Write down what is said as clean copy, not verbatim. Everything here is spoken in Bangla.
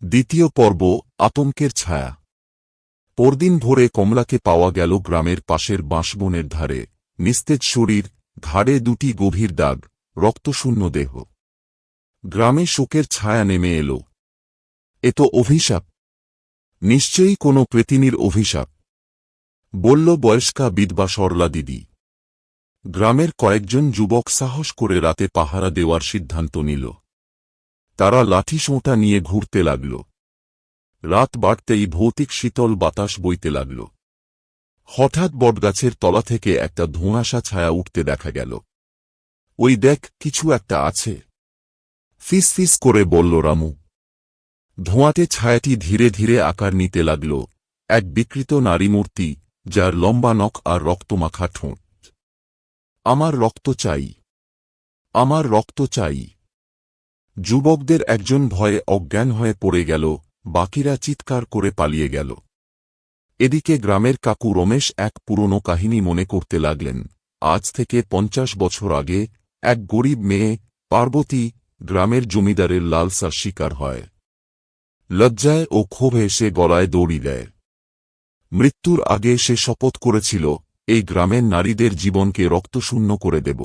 দ্বিতীয় পর্ব, আতঙ্কের ছায়া। পরদিন ভোরে কমলাকে পাওয়া গেল গ্রামের পাশের বাঁশবনের ধারে, নিস্তেজ শরীর, ঘাড়ে দুটি গভীর দাগ, রক্তশূন্য দেহ। গ্রামে শোকের ছায়া নেমে এল। এ তো অভিশাপ, নিশ্চয়ই কোনো প্রেতিনীর অভিশাপ, বলল বয়স্কা বিধবা সরলা দিদি। গ্রামের কয়েকজন যুবক সাহস করে রাতে পাহারা দেওয়ার সিদ্ধান্ত নিল। তারা লাঠিসোঁটা নিয়ে ঘুরতে লাগল। রাত বাড়তেই ভৌতিক শীতল বাতাস বইতে লাগল। হঠাৎ বটগাছের তলা থেকে একটা ধোঁয়াশা ছায়া উঠতে দেখা গেল। ওই দেখ, কিছু একটা আছে, ফিস ফিস করে বলল রামু। ধোঁয়াতে ছায়াটি ধীরে ধীরে আকার নিতে লাগল, এক বিকৃত নারী মূর্তি, যার লম্বা নখ আর রক্তমাখা ঠোঁট। আমার রক্ত চাই, আমার রক্ত চাই। যুবকদের একজন ভয়ে অজ্ঞান হয়ে পড়ে গেল, বাকিরা চিৎকার করে পালিয়ে গেল। এদিকে গ্রামের কাকু রমেশ এক পুরনো কাহিনী মনে করতে লাগলেন। আজ থেকে 50 বছর আগে এক গরিব মেয়ে, পার্বতী, গ্রামের জমিদারের লালসার শিকার হয়। লজ্জায় ও ক্ষোভে সে গলায় দড়ি দেয়। মৃত্যুর আগে সে শপথ করেছিল, এই গ্রামের নারীদের জীবনকে রক্তশূন্য করে দেব।